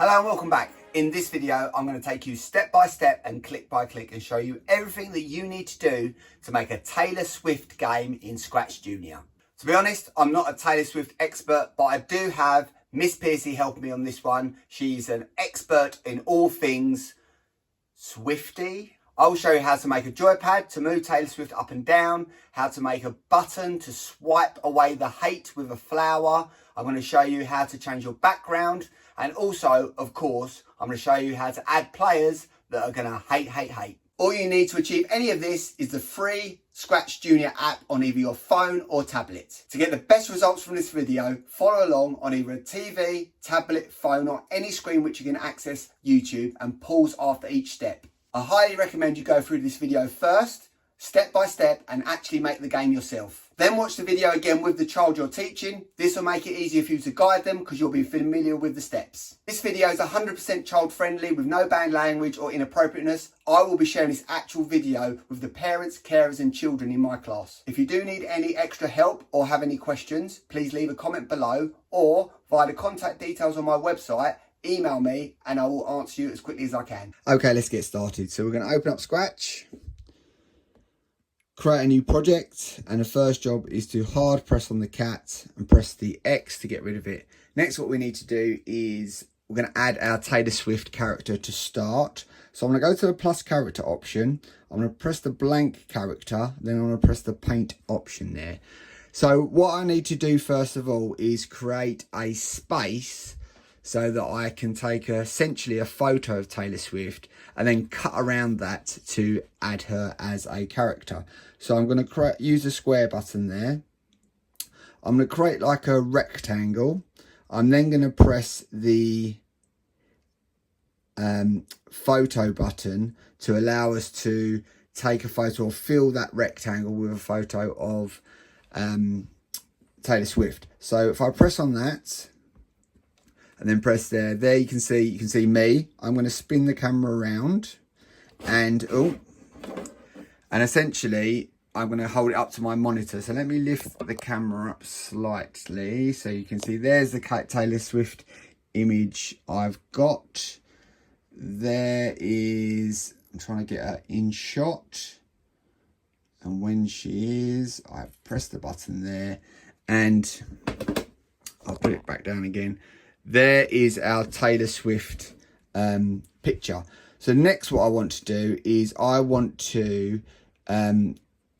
Hello and welcome back. In this video, I'm going to take you step by step and click by click and show you everything that you need to do to make a Taylor Swift game in ScratchJr. To be honest, I'm not a Taylor Swift expert, but I do have Miss Piercy helping me on this one. She's an expert in all things Swifty. I'll show you how to make a joypad to move Taylor Swift up and down, how to make a button to swipe away the hate with a flower. I'm going to show you how to change your background. And also, of course, I'm going to show you how to add players that are going to hate. All you need to achieve any of this is the free ScratchJr app on either your phone or tablet. To get the best results from this video, follow along on either a TV, tablet, phone or any screen which you can access YouTube and pause after each step. I highly recommend you go through this video first, step by step, and actually make the game yourself. Then watch the video again with the child you're teaching. This will make it easier for you to guide them because you'll be familiar with the steps. This video is 100% child friendly with no banned language or inappropriateness. I will be sharing this actual video with the parents, carers and children in my class. If you do need any extra help or have any questions, please leave a comment below or via the contact details on my website, email me and I will answer you as quickly as I can. Okay, let's get started. So we're going to open up Scratch, create a new project, and the first job is to hard press on the cat and press the X to get rid of it. Next, what we need to do is we're going to add our Taylor Swift character to start. So I'm going to go to the plus character option. I'm going to press the blank character, then I'm going to press the paint option there. So what I need to do first of all is create a space so that I can take essentially a photo of Taylor Swift and then cut around that to add her as a character. So I'm going to use the square button there. I'm going to create like a rectangle. I'm then going to press the photo button to allow us to take a photo or fill that rectangle with a photo of Taylor Swift. So if I press on that, and then press there you can see me. I'm going to spin the camera around and essentially I'm going to hold it up to my monitor. So let me lift the camera up slightly so you can see there's the Taylor Swift image I've got. There is, I'm trying to get her in shot, and when she is, I've pressed the button there and I'll put it back down again. There is our Taylor Swift picture. So next what I want to do is I want to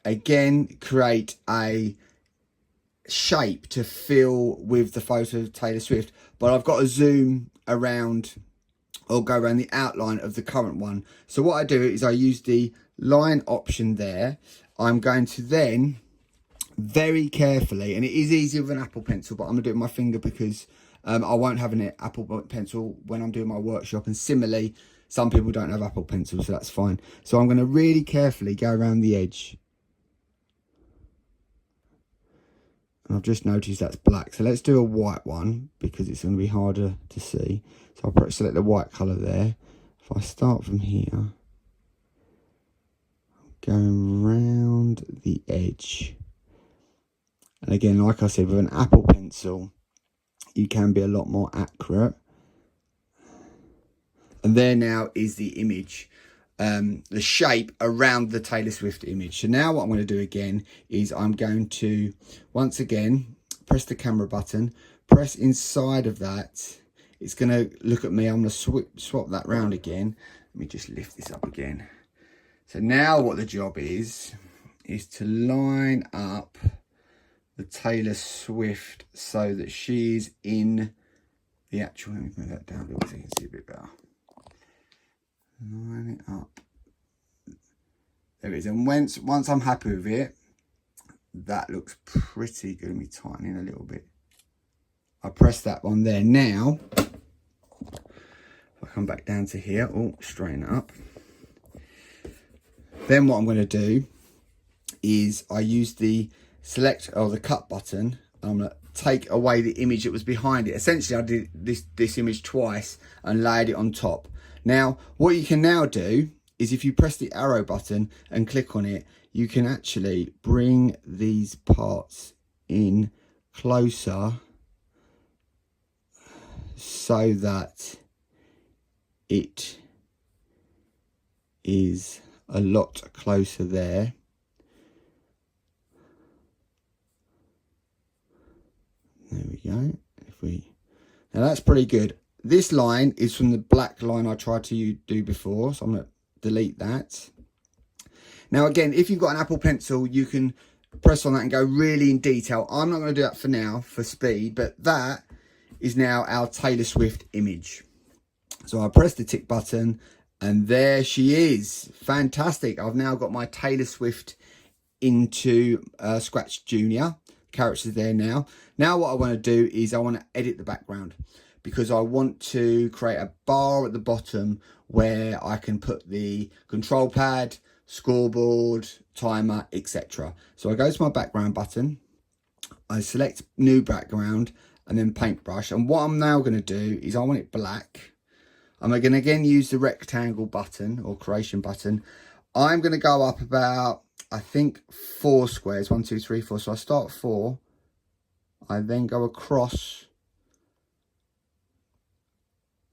again create a shape to fill with the photo of Taylor Swift, but I've got to zoom around or go around the outline of the current one. So what I do is I use the line option there. I'm going to then very carefully, and it is easier with an Apple Pencil, but I'm going to do it with my finger because I won't have an Apple Pencil when I'm doing my workshop, and similarly some people don't have Apple Pencils, so that's fine. So I'm going to really carefully go around the edge, and I've just noticed that's black, so let's do a white one because it's going to be harder to see. So I'll select the white colour there. If I start from here, going round the edge, and again, like I said, with an Apple Pencil you can be a lot more accurate. And there now is the image, the shape around the Taylor Swift image. So now what I'm going to do again is I'm going to once again press the camera button, press inside of that. It's going to look at me. I'm going to swap that round again. Let me just lift this up again. So now what the job is to line up the Taylor Swift so that she's in the actual, let me move that down a bit so you can see a bit better. Line it up. There it is. And once I'm happy with it, that looks pretty good. Let me tighten in a little bit. I press that one there. Now, if I come back down to here, straighten it up. Then what I'm going to do is I use the select or the cut button. I'm going to take away the image that was behind it. Essentially I did this image twice and layered it on top. Now what you can now do is if you press the arrow button and click on it, you can actually bring these parts in closer so that it is a lot closer there. There we go. Now that's pretty good. This line is from the black line I tried to do before, so I'm going to delete that. Now again, if you've got an Apple Pencil, you can press on that and go really in detail. I'm not going to do that for now for speed, but that is now our Taylor Swift image. So I press the tick button and there she is. Fantastic. I've now got my Taylor Swift into ScratchJr. Characters there now. Now what I want to do is I want to edit the background, because I want to create a bar at the bottom where I can put the control pad, scoreboard, timer, etc. So I go to my background button, I select new background and then paintbrush. And what I'm now going to do is I want it black. I'm going to again use the rectangle button or creation button. I'm going to go up about, I think, 4 squares. 1, 2, 3, 4. So I start 4. I then go across.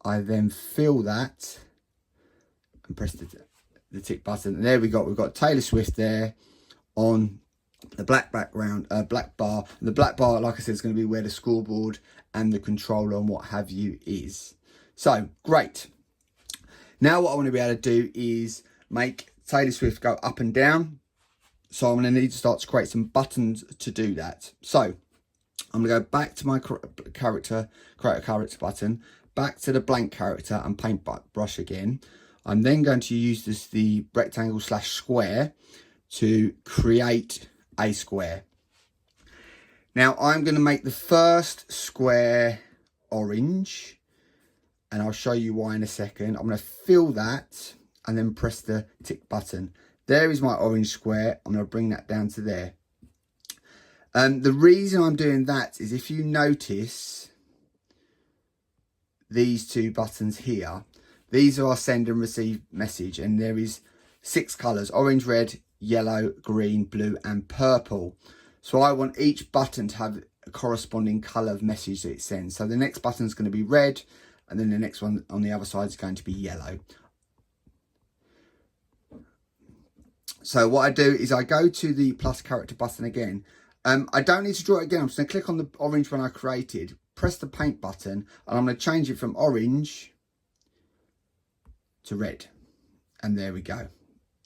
I then fill that and press the tick button. And there we go. We've got Taylor Swift there on the black background, black bar. And the black bar, like I said, is going to be where the scoreboard and the controller and what have you is. So, great. Now what I want to be able to do is make Taylor Swift go up and down. So I'm going to need to start to create some buttons to do that. So I'm going to go back to my character, create a character button, back to the blank character and paintbrush again. I'm then going to use the rectangle / square to create a square. Now I'm going to make the first square orange, and I'll show you why in a second. I'm going to fill that and then press the tick button. There is my orange square. I'm going to bring that down to there. The reason I'm doing that is, if you notice these 2 buttons here, these are our send and receive message, and there is 6 colours: orange, red, yellow, green, blue and purple. So I want each button to have a corresponding colour of message that it sends. So the next button is going to be red, and then the next one on the other side is going to be yellow. So what I do is I go to the plus character button again. I don't need to draw it again. I'm just going to click on the orange one I created, press the paint button, and I'm going to change it from orange to red. And there we go.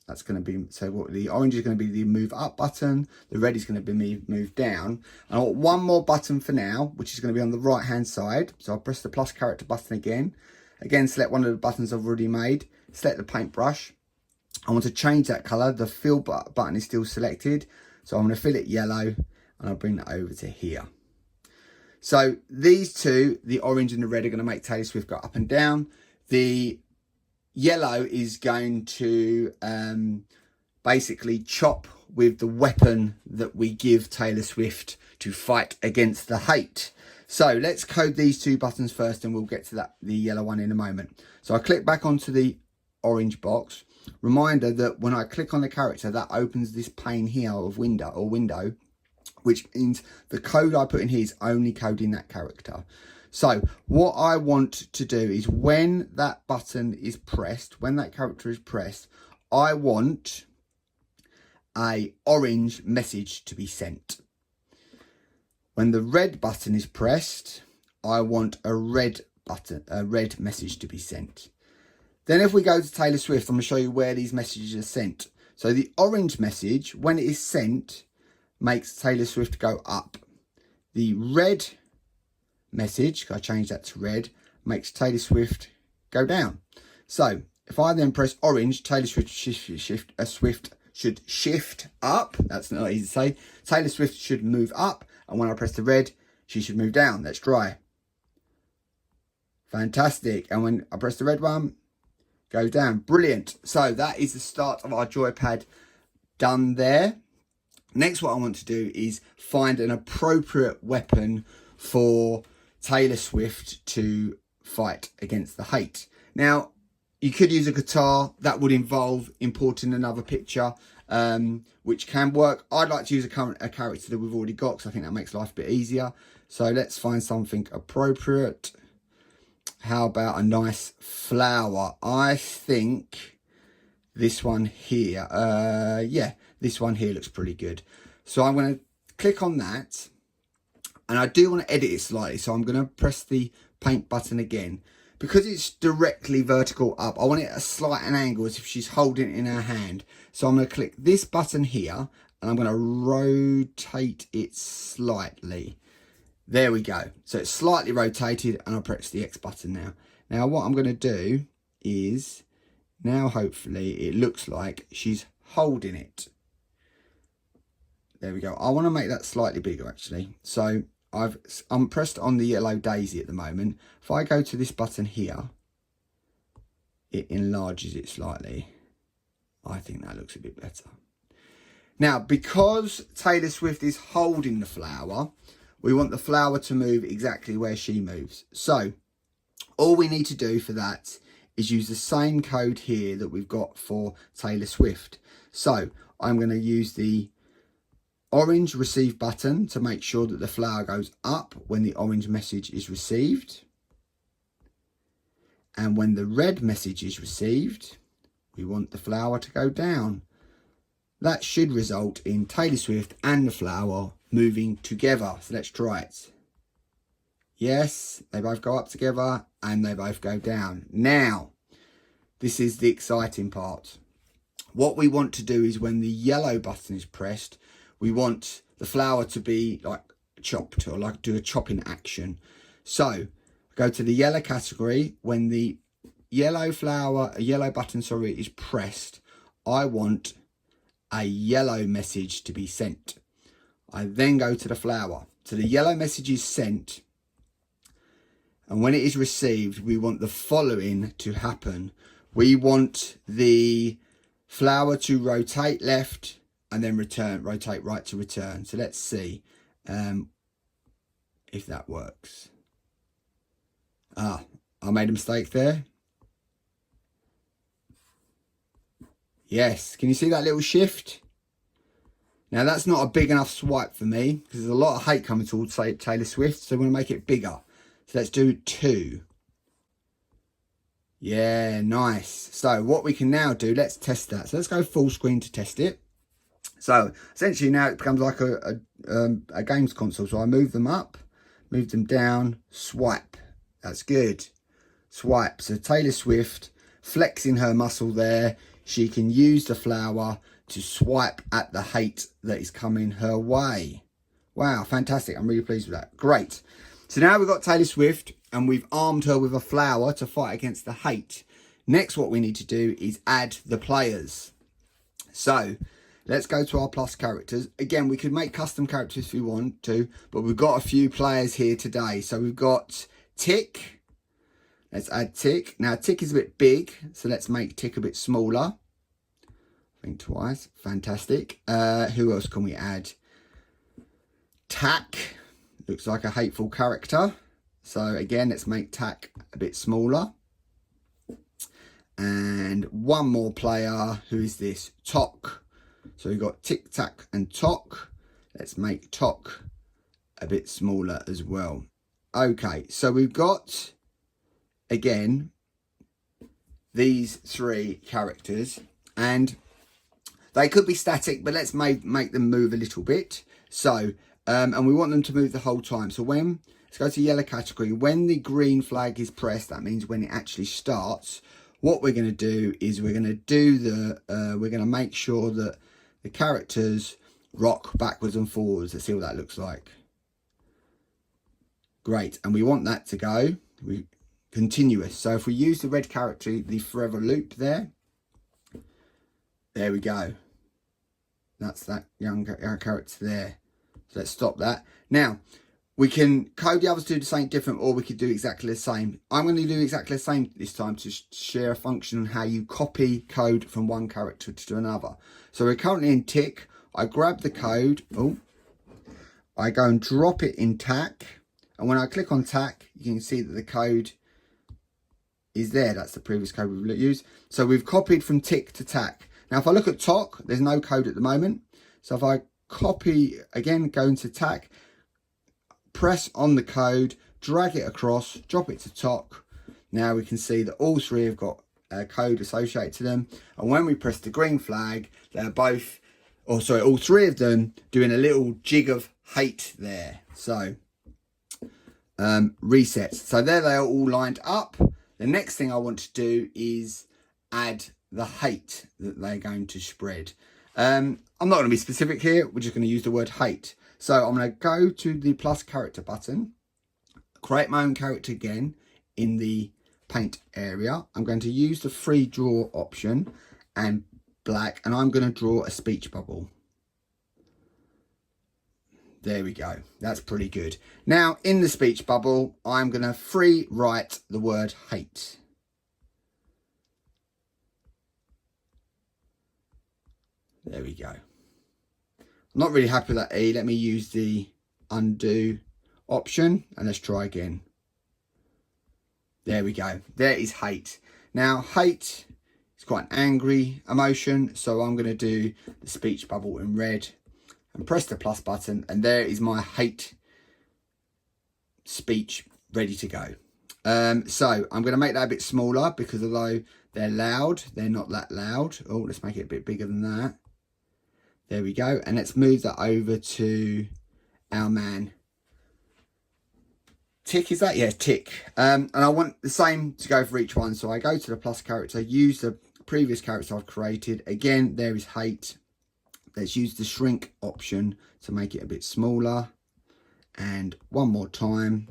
That's going to be, so what the orange is going to be the move up button, the red is going to be move down. And I want one more button for now, which is going to be on the right hand side. So I'll press the plus character button again. Again, select one of the buttons I've already made, select the paintbrush. I want to change that colour. The fill button is still selected. So I'm going to fill it yellow and I'll bring that over to here. So these two, the orange and the red, are going to make Taylor Swift go up and down. The yellow is going to basically chop with the weapon that we give Taylor Swift to fight against the hate. So let's code these 2 buttons first, and we'll get to the yellow one in a moment. So I click back onto the orange box. Reminder that when I click on the character, that opens this pane here of window, which means the code I put in here is only coding that character. So what I want to do is, when that button is pressed, when that character is pressed, I want a orange message to be sent. When the red button is pressed, I want a red message to be sent. Then if we go to Taylor Swift, I'm going to show you where these messages are sent. So the orange message, when it is sent, makes Taylor Swift go up. The red message, I changed that to red, makes Taylor Swift go down. So if I then press orange, Taylor Swift should shift up. That's not easy to say. Taylor Swift should move up, and when I press the red, she should move down. Let's try. Fantastic. And when I press the red one, go down. Brilliant. So that is the start of our joypad done there. Next, what I want to do is find an appropriate weapon for Taylor Swift to fight against the hate. Now, you could use a guitar. That would involve importing another picture, which can work. I'd like to use a character that we've already got, because I think that makes life a bit easier. So let's find something appropriate. how about a nice flower? I think this one here, yeah, this one here looks pretty good. So I'm going to click on that, and I do want to edit it slightly. So I'm going to press the paint button again. Because it's directly vertical up, I want it at a slight angle as if she's holding it in her hand. So I'm going to click this button here, and I'm going to rotate it slightly. There we go. So it's slightly rotated, and I'll press the X button now. Now what I'm going to do is, now hopefully it looks like she's holding it. There we go. I want to make that slightly bigger actually. So I'm pressed on the yellow daisy at the moment. If I go to this button here, it enlarges it slightly. I think that looks a bit better. Now, because Taylor Swift is holding the flower, we want the flower to move exactly where she moves. So all we need to do for that is use the same code here that we've got for Taylor Swift. So I'm going to use the orange receive button to make sure that the flower goes up when the orange message is received. And when the red message is received, we want the flower to go down. That should result in Taylor Swift and the flower moving together. So let's try it. Yes, they both go up together and they both go down. Now, this is the exciting part. What we want to do is when the yellow button is pressed, we want the flower to be like chopped, or like do a chopping action. So go to the yellow category. When the yellow button is pressed, I want a yellow message to be sent. I then go to the flower. So the yellow message is sent, and when it is received, we want the following to happen. We want the flower to rotate left and then rotate right to return. So let's see if that works. I made a mistake there. Yes, can you see that little shift? Now that's not a big enough swipe for me because there's a lot of hate coming towards Taylor Swift, so we're going to make it bigger. So let's do 2. Yeah, nice. So what we can now do, let's test that. So let's go full screen to test it. So essentially now it becomes like a games console. So I move them up, move them down, swipe. That's good. Swipe. So Taylor Swift flexing her muscle there. She can use the flower to swipe at the hate that is coming her way. Wow, fantastic. I'm really pleased with that. Great. So now we've got Taylor Swift and we've armed her with a flower to fight against the hate. Next, what we need to do is add the players. So let's go to our plus characters. Again, we could make custom characters if we want to, but we've got a few players here today. So we've got Tick. Let's add Tick. Now, Tick is a bit big, so let's make Tick a bit smaller. Think twice. Fantastic. Who else can we add? Tack. Looks like a hateful character. So again, let's make Tack a bit smaller. And one more player. Who is this? Tock. So we've got Tick, Tack and Tock. Let's make Tock a bit smaller as well. Okay, so we've got, again, these 3 characters. And they could be static, but let's make them move a little bit. So, and we want them to move the whole time. So let's go to yellow category. When the green flag is pressed, that means when it actually starts. What we're going to do is we're going to make sure that the characters rock backwards and forwards. Let's see what that looks like. Great. And we want that to go continuous. So if we use the red character, the forever loop there we go. That's that young character there. So let's stop that. Now, we can code the others to do something different, or we could do exactly the same. I'm going to do exactly the same this time to share a function on how you copy code from one character to another. So we're currently in Tick. I grab the code. I go and drop it in Tack. And when I click on Tack, you can see that the code is there. That's the previous code we've used. So we've copied from Tick to Tack. Now, if I look at Tock, there's no code at the moment. So if I copy, again, go into Tack, press on the code, drag it across, drop it to Tock. Now we can see that all three have got code associated to them. And when we press the green flag, they're both, or sorry, all three of them doing a little jig of hate there. So reset. So there they are all lined up. The next thing I want to do is add the hate that they're going to spread. I'm not going to be specific here. We're just going to use the word hate. So I'm going to go to the plus character button, create my own character again in the paint area. I'm going to use the free draw option and black, and I'm going to draw a speech bubble. There we go. That's pretty good. Now in the speech bubble, I'm going to free write the word hate. There we go. I'm not really happy with that E. Let me use the undo option and let's try again. There we go. There is hate. Now hate is quite an angry emotion, so I'm going to do the speech bubble in red and press the plus button, and there is my hate speech ready to go. So I'm going to make that a bit smaller because although they're loud, they're not that loud. Oh, let's make it a bit bigger than that. There we go. And let's move that over to our man. Tick, is that? Yeah, tick. And I want the same to go for each one. So I go to the plus character, use the previous character I've created. Again, there is hate. Let's use the shrink option to make it a bit smaller. And one more time.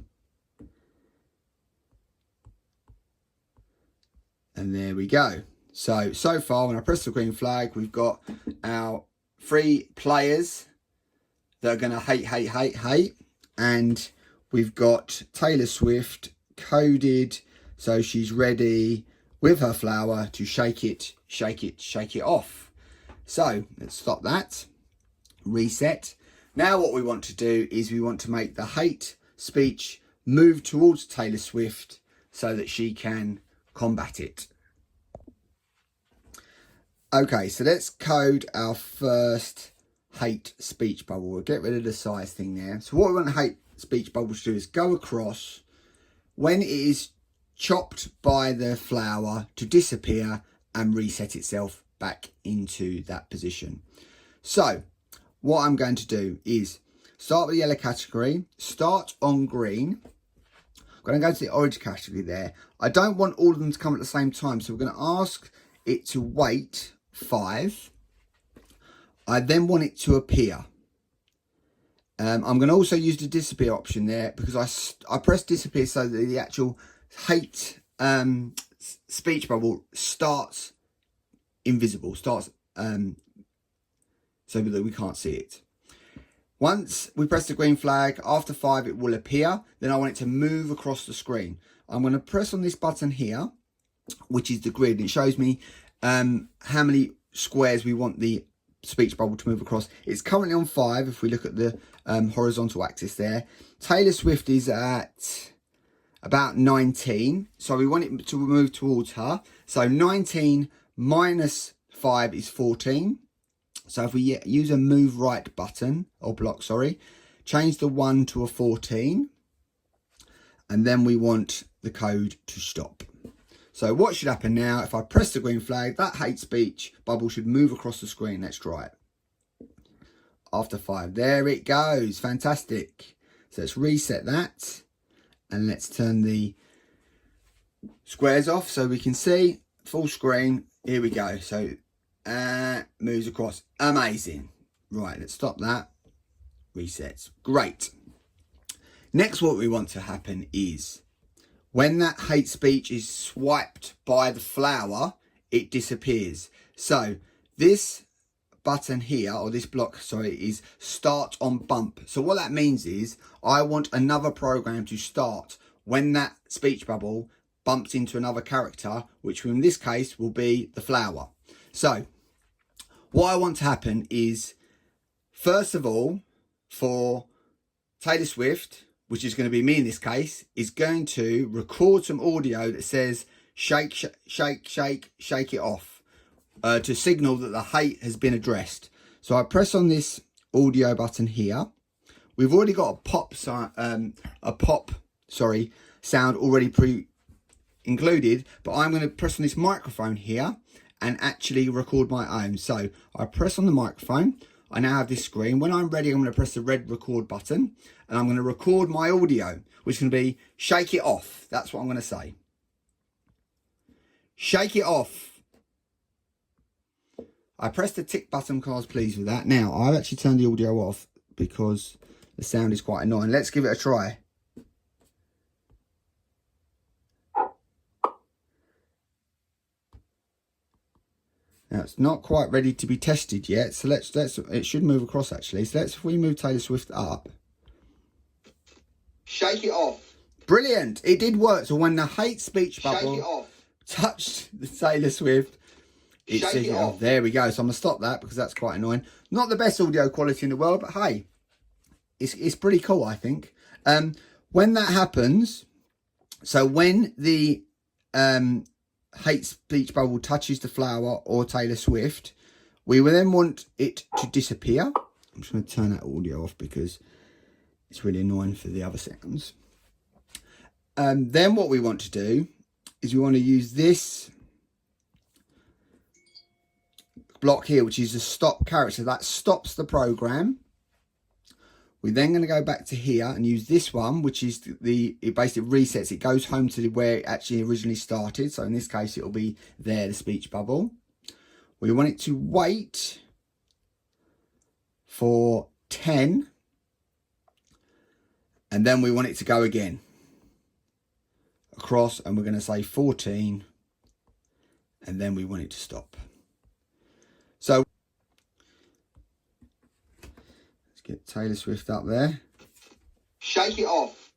And there we go. So far, when I press the green flag, we've got our 3 players that are going to hate. And we've got Taylor Swift coded, so she's ready with her flower to shake it off. So let's stop that, reset. Now what we want to do is we want to make the hate speech move towards Taylor Swift so that she can combat it. Okay, so let's code our first hate speech bubble. We'll get rid of the size thing there. So what we want the hate speech bubble to do is go across when it is chopped by the flower to disappear and reset itself back into that position. So what I'm going to do is start with the yellow category, start on green. I'm going to go to the orange category there. I don't want all of them to come at the same time, so we're going to ask it to wait 5. I then want it to appear. I'm going to also use the disappear option there because I press disappear so that the actual hate speech bubble starts invisible, starts so that we can't see it. Once we press the green flag, after 5 it will appear. Then I want it to move across the screen. I'm going to press on this button here, which is the grid. It shows me how many squares we want the speech bubble to move across. It's currently on 5 if we look at the horizontal axis there. Taylor Swift is at about 19, so we want it to move towards her. So 19 minus 5 is 14. So if we use a move right button, or block, sorry, change the 1 to a 14, and then we want the code to stop. So what should happen now, if I press the green flag, that hate speech bubble should move across the screen. Let's try it. After 5, there it goes. Fantastic. So let's reset that, and let's turn the squares off so we can see full screen. Here we go. So moves across. Amazing. Right, let's stop that. Resets. Great. Next, what we want to happen is when that hate speech is swiped by the flower, it disappears. So this button here, or this block, sorry, is start on bump. So what that means is I want another program to start when that speech bubble bumps into another character, which in this case will be the flower. So what I want to happen is, first of all, for Taylor Swift, which is going to be me in this case, is going to record some audio that says shake, shake, shake, shake it off to signal that the hate has been addressed. So I press on this audio button here. We've already got a pop sound already included, but I'm going to press on this microphone here and actually record my own. So I press on the microphone. I now have this screen. When I'm ready, I'm going to press the red record button and I'm going to record my audio, which is going to be shake it off. That's what I'm going to say. Shake it off. I pressed the tick button because I was pleased with that. Now, I've actually turned the audio off because the sound is quite annoying. Let's give it a try. Now it's not quite ready to be tested yet, so let's it should move across actually. So if we move Taylor Swift up. Shake it off. Brilliant. It did work. So when the hate speech bubble touched the Taylor Swift, it shake it off. There we go. So I'm gonna stop that because that's quite annoying. Not the best audio quality in the world, but hey, it's pretty cool, I think. When that happens, so when the hate speech bubble touches the flower or Taylor Swift, we will then want it to disappear. I'm just going to turn that audio off because it's really annoying for the other sounds. Then what we want to do is we want to use this block here, which is a stop character. That stops the program. We're then going to go back to here and use this one, which is it basically resets. It goes home to where it actually originally started. So in this case, it'll be there, the speech bubble. We want it to wait for 10. And then we want it to go again across, and we're going to say 14. And then we want it to stop. So get Taylor Swift up there. Shake it off.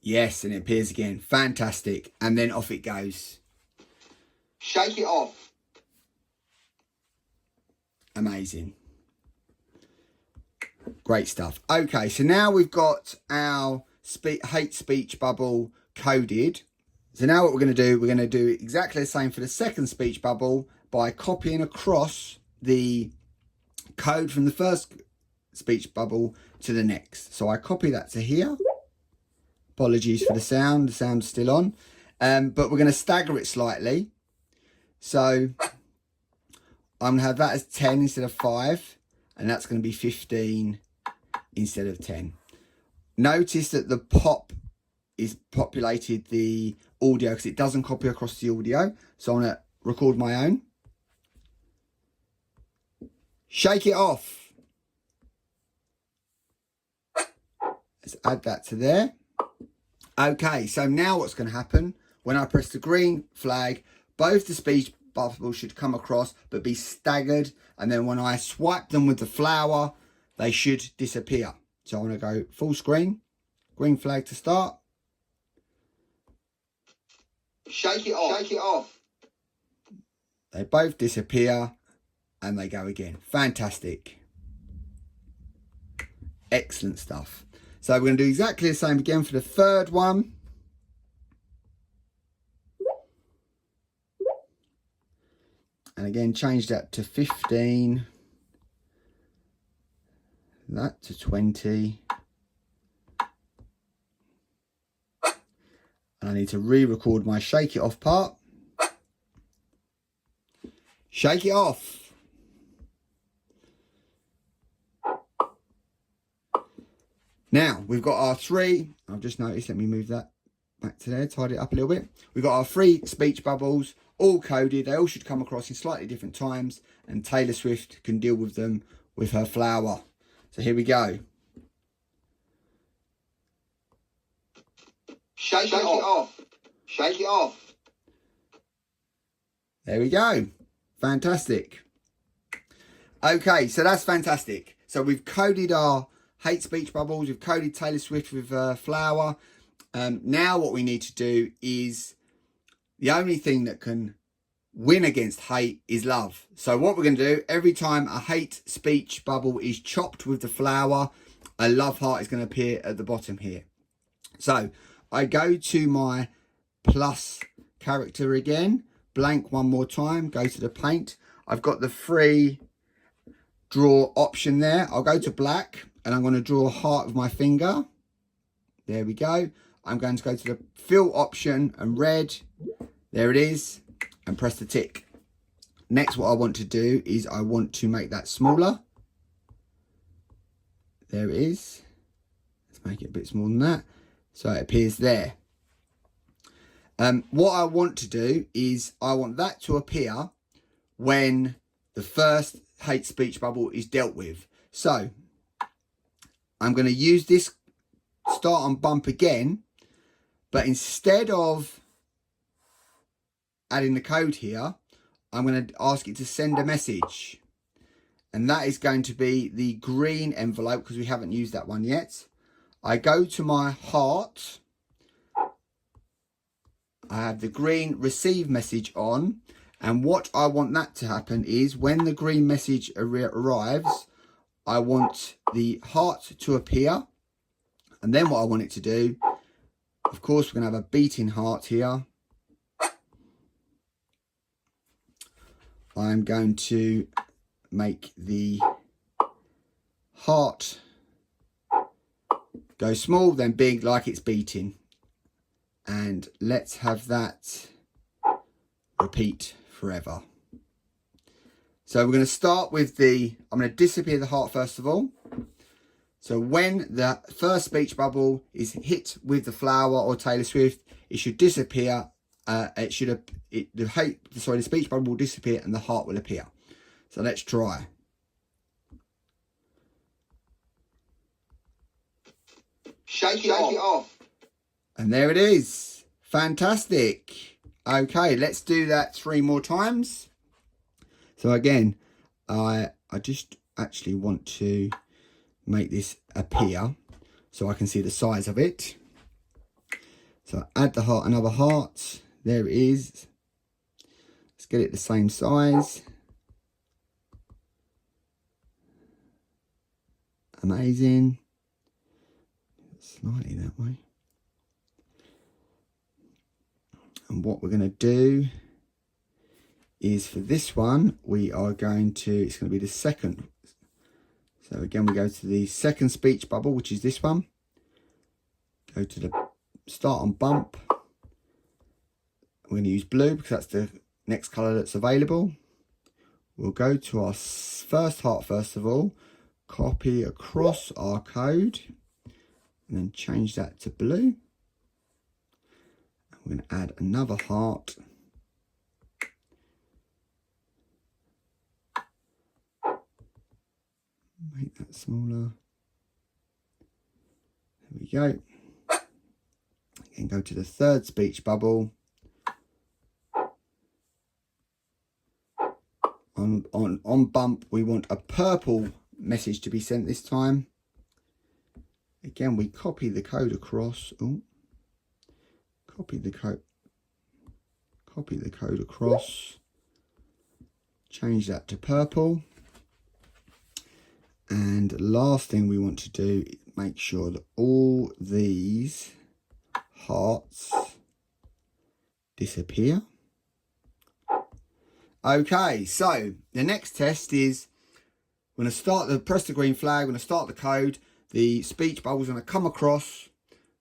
Yes, and it appears again. Fantastic. And then off it goes. Shake it off. Amazing. Great stuff. Okay, so now we've got our hate speech bubble coded. So now what we're going to do, we're going to do exactly the same for the second speech bubble by copying across the code from the first speech bubble to the next. So I copy that to here. Apologies for the sound's still on, but we're going to stagger it slightly. So I'm going to have that as 10 instead of 5, and that's going to be 15 instead of 10. Notice that the pop is populated the audio because it doesn't copy across the audio. So I'm going to record my own. Shake it off. Let's add that to there. Okay, so now what's going to happen when I press the green flag, both the speech bubbles should come across but be staggered, and then when I swipe them with the flower, they should disappear. So I want to go full screen, green flag to start. Shake it off. Shake it off. They both disappear. And they go again. Fantastic. Excellent stuff. So we're going to do exactly the same again for the third one. And again, change that to 15. That to 20. And I need to re-record my shake it off part. Shake it off. Now, we've got our 3, I've just noticed, let me move that back to there, tidy it up a little bit. We've got our 3 speech bubbles, all coded. They all should come across in slightly different times, and Taylor Swift can deal with them with her flower. So here we go. Shake it off. Shake it off. There we go. Fantastic. Okay, so that's fantastic. So we've coded our hate speech bubbles. We've coded Taylor Swift with flower. Now what we need to do is, the only thing that can win against hate is love. So what we're going to do, every time a hate speech bubble is chopped with the flower, a love heart is going to appear at the bottom here. So I go to my plus character again, blank one more time, go to the paint. I've got the free draw option there. I'll go to black and I'm going to draw a heart with my finger. There we go. I'm going to go to the fill option and red. There it is, and press the tick. Next, what I want to do is I want to make that smaller. There it is. Let's make it a bit smaller than that, so it appears there. What I want to do is I want that to appear when the first hate speech bubble is dealt with. So I'm going to use this start on bump again, but instead of adding the code here, I'm going to ask it to send a message, and that is going to be the green envelope because we haven't used that one yet. I go to my heart, I have the green receive message on, and what I want that to happen is when the green message arrives, I want the heart to appear, and then what I want it to do, of course, we're going to have a beating heart here. I'm going to make the heart go small, then big, like it's beating. And let's have that repeat forever. So we're going to start with I'm going to disappear the heart first of all. So when the first speech bubble is hit with the flower or Taylor Swift, it should disappear. The speech bubble will disappear and the heart will appear. So let's try. Shake it off. And there it is. Fantastic. Okay, let's do that 3 more times. So again, I just actually want to make this appear so I can see the size of it. So add the heart, another heart. There it is. Let's get it the same size. Amazing. Slightly that way. And what we're going to do is for this one, it's going to be the second. So again, we go to the second speech bubble, which is this one. Go to the start on bump. We're going to use blue because that's the next colour that's available. We'll go to our first heart first of all, copy across our code, and then change that to blue. We're going to add another heart. Make that smaller. There we go. Again, go to the third speech bubble. On bump, we want a purple message to be sent this time. Again, we copy the code across. Copy the code across. Change that to purple. And last thing we want to do is make sure that all these hearts disappear. Okay, so the next test is we're going to press the green flag, we're going to start the code, the speech bubble's going to come across,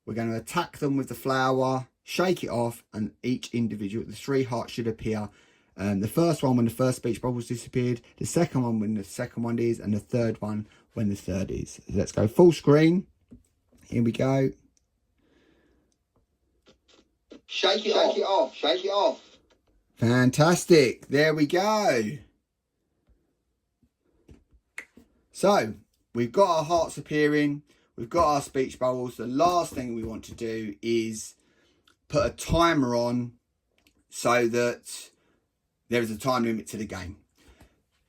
we're going to attack them with the flower, shake it off, and each individual, the 3 hearts should appear. The first one when the first speech bubble's disappeared, the second one when the second one is, and the third one when the third is. So let's go full screen. Here we go. Shake it off. Fantastic. There we go. So we've got our hearts appearing. We've got our speech bubbles. The last thing we want to do is put a timer on so that there is a time limit to the game.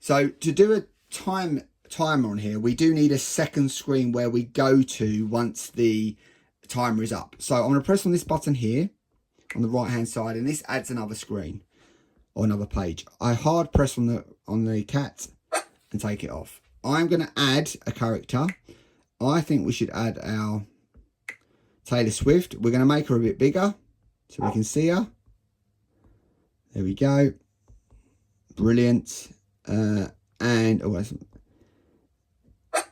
So to do a timer on here, we do need a second screen where we go to once the timer is up. So I'm going to press on this button here on the right hand side, and this adds another screen or another page. I hard press on the cat and take it off. I'm going to add a character. I think we should add our Taylor Swift. We're going to make her a bit bigger so we can see her. There we go. Brilliant. And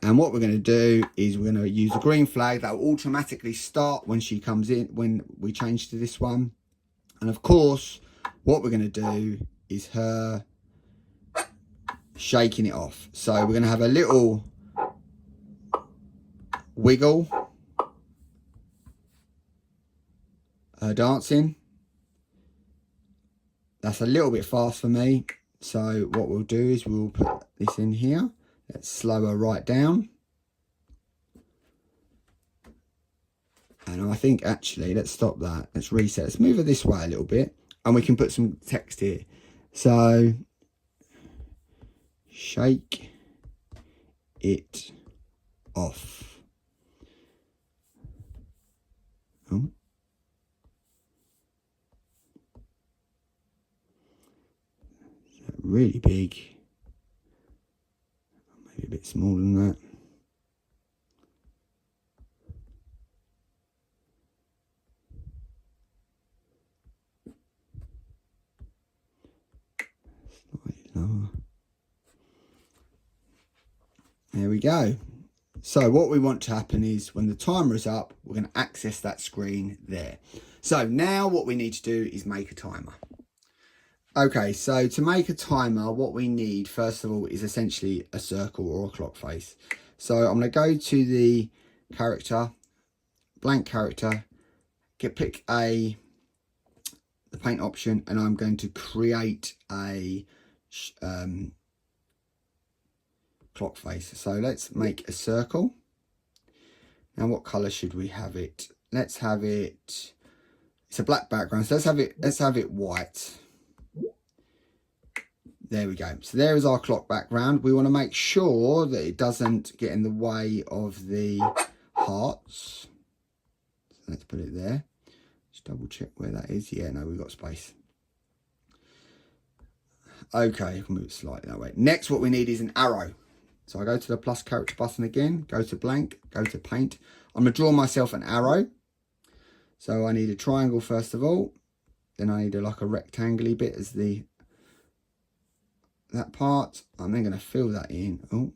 And what we're going to do is we're going to use the green flag that will automatically start when she comes in, when we change to this one. And of course, what we're going to do is her shaking it off. So we're going to have a little wiggle, her dancing. That's a little bit fast for me. So what we'll do is we'll put this in here. Let's slow her right down. And I think actually, let's stop that. Let's reset. Let's move her this way a little bit. And we can put some text here. So, shake it off. Oh. Really big. Maybe a bit smaller than that. Slightly lower. There we go. So what we want to happen is when the timer is up, we're going to access that screen there. So now what we need to do is make a timer. Okay, so to make a timer, what we need, first of all, is essentially a circle or a clock face. So I'm going to go to the character, blank character, pick the paint option, and I'm going to create a clock face. So let's make a circle. Now what colour should we have it? Let's have it, it's a black background, so let's have it white. There we go. So there is our clock background. We want to make sure that it doesn't get in the way of the hearts. So let's put it there. Just double check where that is. Yeah, no, we've got space. Okay, you can move it slightly that way. Next, what we need is an arrow. So I go to the plus character button again, go to blank, go to paint. I'm going to draw myself an arrow. So I need a triangle first of all. Then I need like a rectangle-y bit as that part. I'm then going to fill that in. Oh,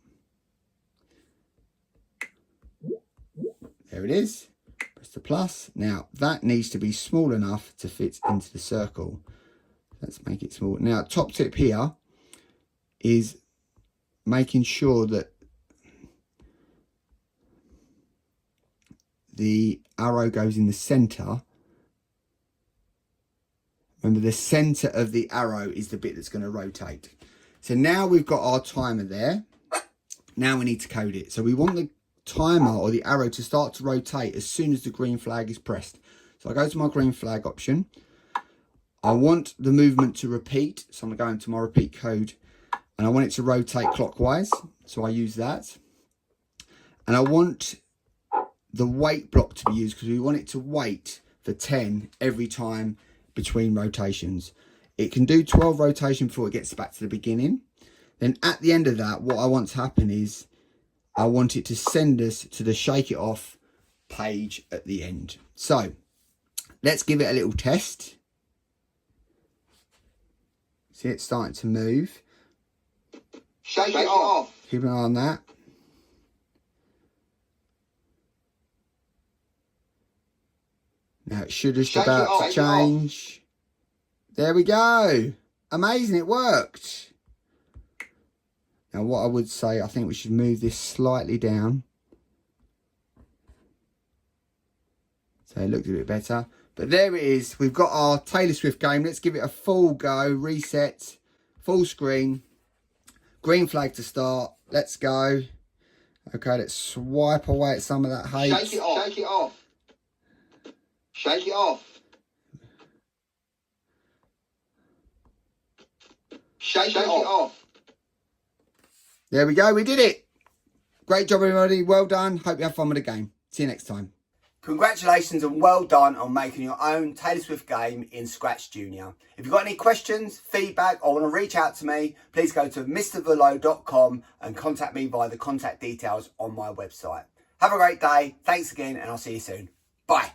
there it is. Press the plus. Now that needs to be small enough to fit into the circle. Let's make it small. Now top tip here is making sure that the arrow goes in the center. Remember, the center of the arrow is the bit that's going to rotate. So now we've got our timer there. Now we need to code it. So we want the timer or the arrow to start to rotate as soon as the green flag is pressed. So I go to my green flag option. I want the movement to repeat. So I'm going to go into my repeat code and I want it to rotate clockwise. So I use that. And I want the wait block to be used because we want it to wait for 10 every time between rotations. It can do 12 rotations before it gets back to the beginning. Then at the end of that, what I want to happen is I want it to send us to the shake it off page at the end. So let's give it a little test. See, it's starting to move. Shake it off. Keep an eye on that. Now it should just about to change. There we go. Amazing, it worked. Now what I would say, I think we should move this slightly down. So it looks a bit better. But there it is. We've got our Taylor Swift game. Let's give it a full go. Reset. Full screen. Green flag to start. Let's go. Okay, let's swipe away at some of that hate. Shake it off. Shake it off. Shake it off. Shake it off. There we go. We did it. Great job, everybody. Well done. Hope you have fun with the game. See you next time. Congratulations and well done on making your own Taylor Swift game in ScratchJr. If you've got any questions, feedback, or want to reach out to me, please go to mrvelo.com and contact me via the contact details on my website. Have a great day. Thanks again, and I'll see you soon. Bye.